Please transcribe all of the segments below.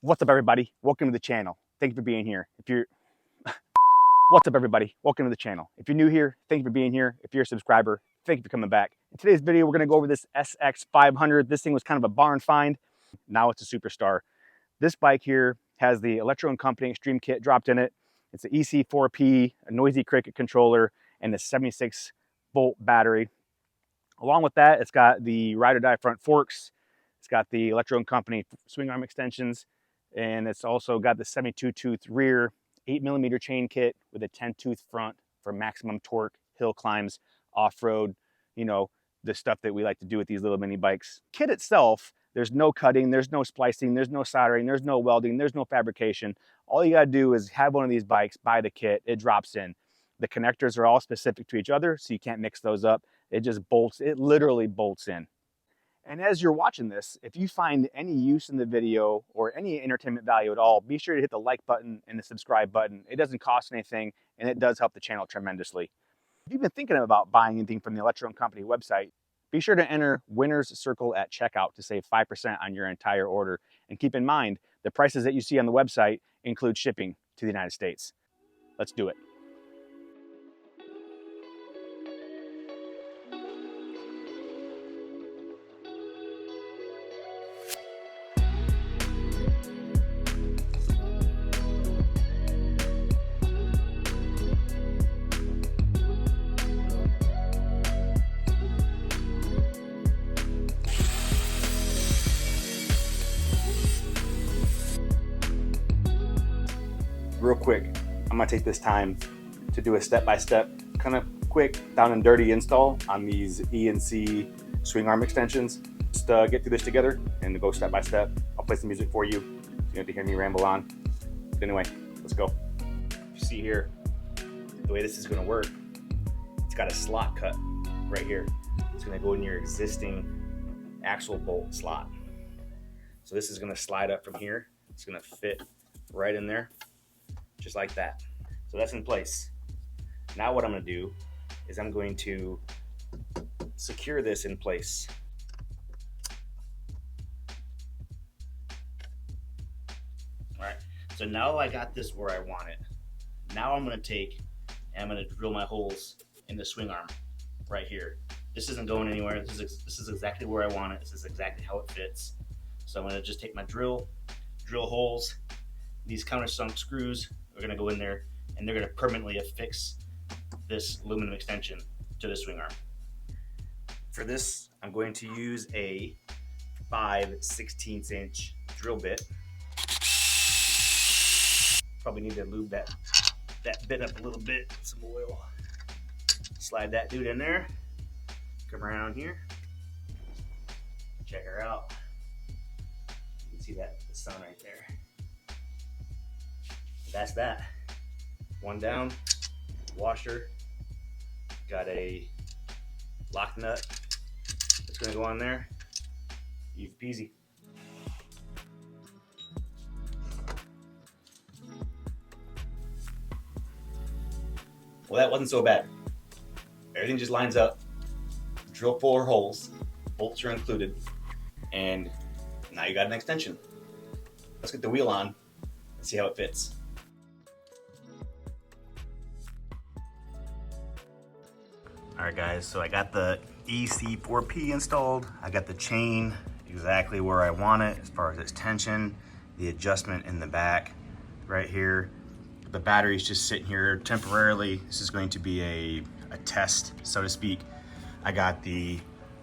What's up, everybody? Welcome to the channel. Thank you for being here. What's up, everybody? Welcome to the channel. If you're new here, thank you for being here. If you're a subscriber, thank you for coming back. In today's video, we're gonna go over this SX500. This thing was kind of a barn find. Now it's a superstar. This bike here has the Electro Company Extreme kit dropped in it. It's an EC4P, a noisy cricket controller, and a 76-volt battery. Along with that, it's got the ride or die front forks. It's got the Electro Company swing arm extensions, and it's also got the 72-tooth rear, 8mm chain kit with a 10-tooth front for maximum torque, hill climbs, off-road, you know, the stuff that we like to do with these little mini bikes. Kit itself, there's no cutting, there's no splicing, there's no soldering, there's no welding, there's no fabrication. All you gotta do is have one of these bikes, buy the kit, it drops in. The connectors are all specific to each other, so you can't mix those up. It just bolts, it literally bolts in. And as you're watching this, if you find any use in the video or any entertainment value at all, be sure to hit the like button and the subscribe button. It doesn't cost anything, and it does help the channel tremendously. If you've been thinking about buying anything from the Electro Company website, be sure to enter Winner's Circle at checkout to save 5% on your entire order. And keep in mind, the prices that you see on the website include shipping to the United States. Let's do it. Real quick, I'm gonna take this time to do a step-by-step, kind of quick, down and dirty install on these E&C swing arm extensions. Just get through this together and go step-by-step. I'll play some music for you, so you don't have to hear me ramble on. But anyway, let's go. You see here, the way this is gonna work, it's got a slot cut right here. It's gonna go in your existing axle bolt slot. So this is gonna slide up from here. It's gonna fit right in there, just like that. So that's in place. Now what I'm gonna do is I'm going to secure this in place. All right, so now I got this where I want it. Now I'm gonna take and I'm gonna drill my holes in the swing arm right here. This isn't going anywhere. This is exactly where I want it. This is exactly how it fits. So I'm gonna just take my drill holes. These countersunk screws are gonna go in there and they're gonna permanently affix this aluminum extension to the swing arm. For this, I'm going to use a 5/16" drill bit. Probably need to lube that bit up a little bit with some oil. Slide that dude in there. Come around here. Check her out. You can see the sun right there. That's that. One down, washer, got a lock nut that's gonna go on there. Easy peasy. Well, that wasn't so bad. Everything just lines up. Drill 4 holes, bolts are included, and now you got an extension. Let's get the wheel on and see how it fits. All right, guys, so I got the EC4P installed. I got the chain exactly where I want it as far as its tension, the adjustment in the back right here. The battery's just sitting here temporarily. This is going to be a test, so to speak. I got the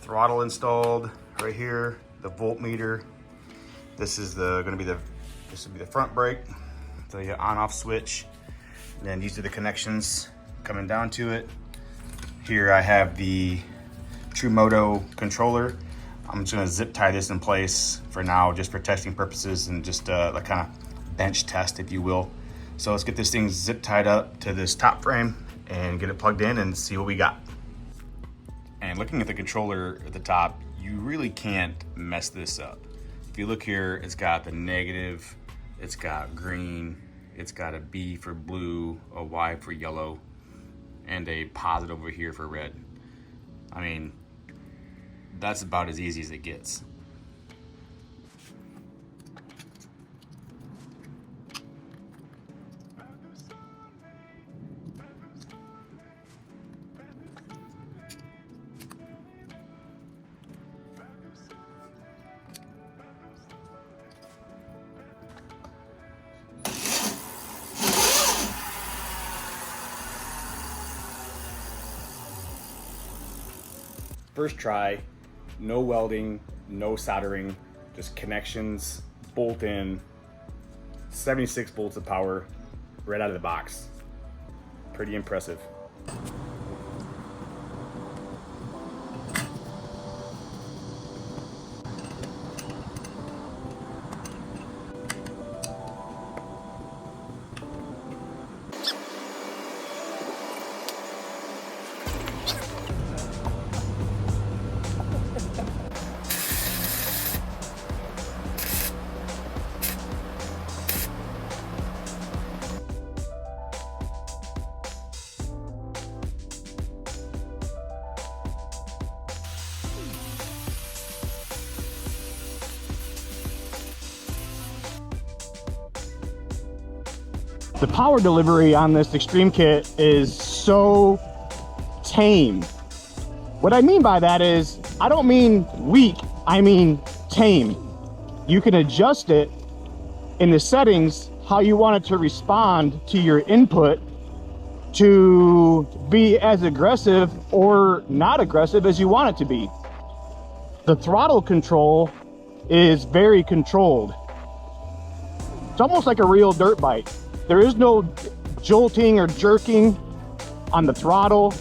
throttle installed right here, the voltmeter. This is this will be the front brake, the on-off switch. And then these are the connections coming down to it. Here I have the Trumoto controller. I'm just gonna zip tie this in place for now, just for testing purposes and just a kind of bench test, if you will. So let's get this thing zip tied up to this top frame and get it plugged in and see what we got. And looking at the controller at the top, you really can't mess this up. If you look here, it's got the negative, it's got green, it's got a B for blue, a Y for yellow, and a positive over here for red. I mean, that's about as easy as it gets. First try, no welding, no soldering, just connections, bolt in, 76 volts of power right out of the box. Pretty impressive. The power delivery on this Extreme kit is so tame. What I mean by that is, I don't mean weak, I mean tame. You can adjust it in the settings how you want it to respond to your input to be as aggressive or not aggressive as you want it to be. The throttle control is very controlled. It's almost like a real dirt bike. There is no jolting or jerking on the throttle.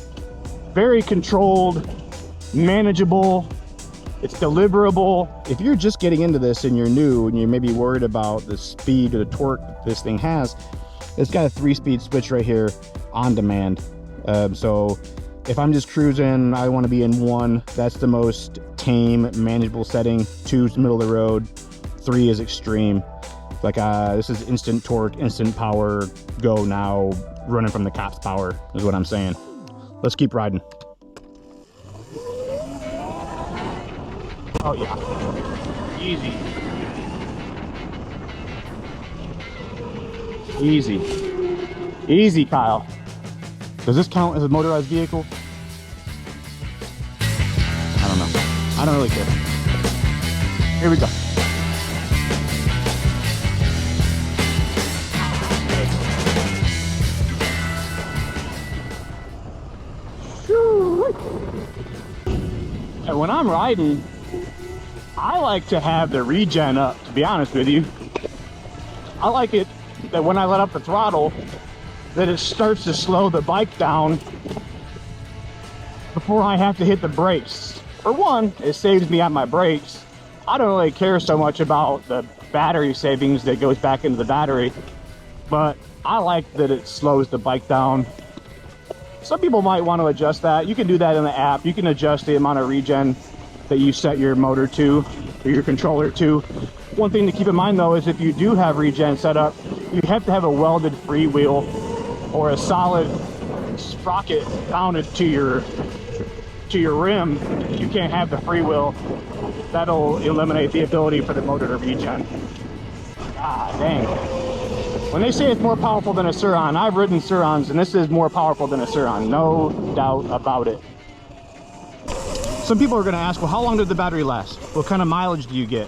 Very controlled, manageable, it's deliverable. If you're just getting into this and you're new and you're maybe worried about the speed or the torque this thing has, it's got a 3-speed switch right here on demand. So if I'm just cruising, I want to be in 1, that's the most tame, manageable setting. 2 is middle of the road, 3 is extreme. Like this is instant torque, instant power, go now, running from the cops power is what I'm saying. Let's keep riding. Oh yeah, easy. Easy. Easy, Kyle. Does this count as a motorized vehicle? I don't know. I don't really care. Here we go. And when I'm riding, I like to have the regen up, to be honest with you. I like it that when I let up the throttle, that it starts to slow the bike down before I have to hit the brakes. For one, it saves me on my brakes. I don't really care so much about the battery savings that goes back into the battery, but I like that it slows the bike down. Some people might want to adjust that. You can do that in the app. You can adjust the amount of regen that you set your motor to, or your controller to. One thing to keep in mind though is if you do have regen set up, you have to have a welded freewheel or a solid sprocket mounted to your rim. You can't have the freewheel. That'll eliminate the ability for the motor to regen. Ah, dang. When they say it's more powerful than a Sur-Ron, I've ridden Sur-Rons and this is more powerful than a Sur-Ron, no doubt about it. Some people are going to ask, well, how long did the battery last? What kind of mileage do you get?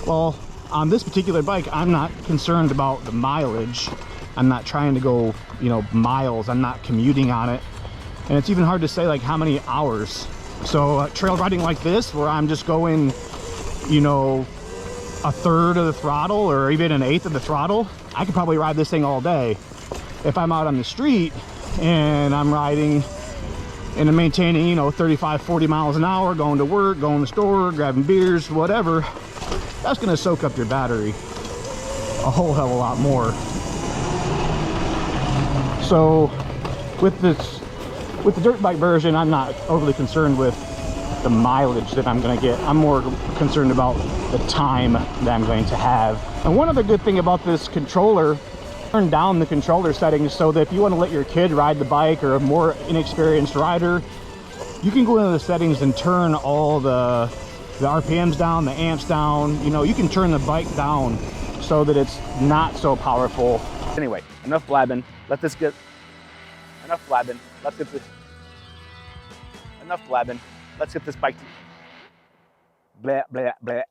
Well, on this particular bike, I'm not concerned about the mileage. I'm not trying to go, you know, miles. I'm not commuting on it. And it's even hard to say like how many hours. So trail riding like this, where I'm just going, you know, 1/3 of the throttle or even 1/8 of the throttle, I could probably ride this thing all day. If I'm out on the street and I'm riding and I'm maintaining, you know, 35, 40 miles an hour, going to work, going to the store, grabbing beers, whatever, that's going to soak up your battery a whole hell of a lot more. So with the dirt bike version, I'm not overly concerned with the mileage that I'm going to get. I'm more concerned about the time that I'm going to have. And one other good thing about this controller, turn down the controller settings so that if you want to let your kid ride the bike or a more inexperienced rider, you can go into the settings and turn all the RPMs down, the amps down. You know, you can turn the bike down so that it's not so powerful. Anyway, enough blabbing. Enough blabbing. Let's get this bike. Blah, blah, blah.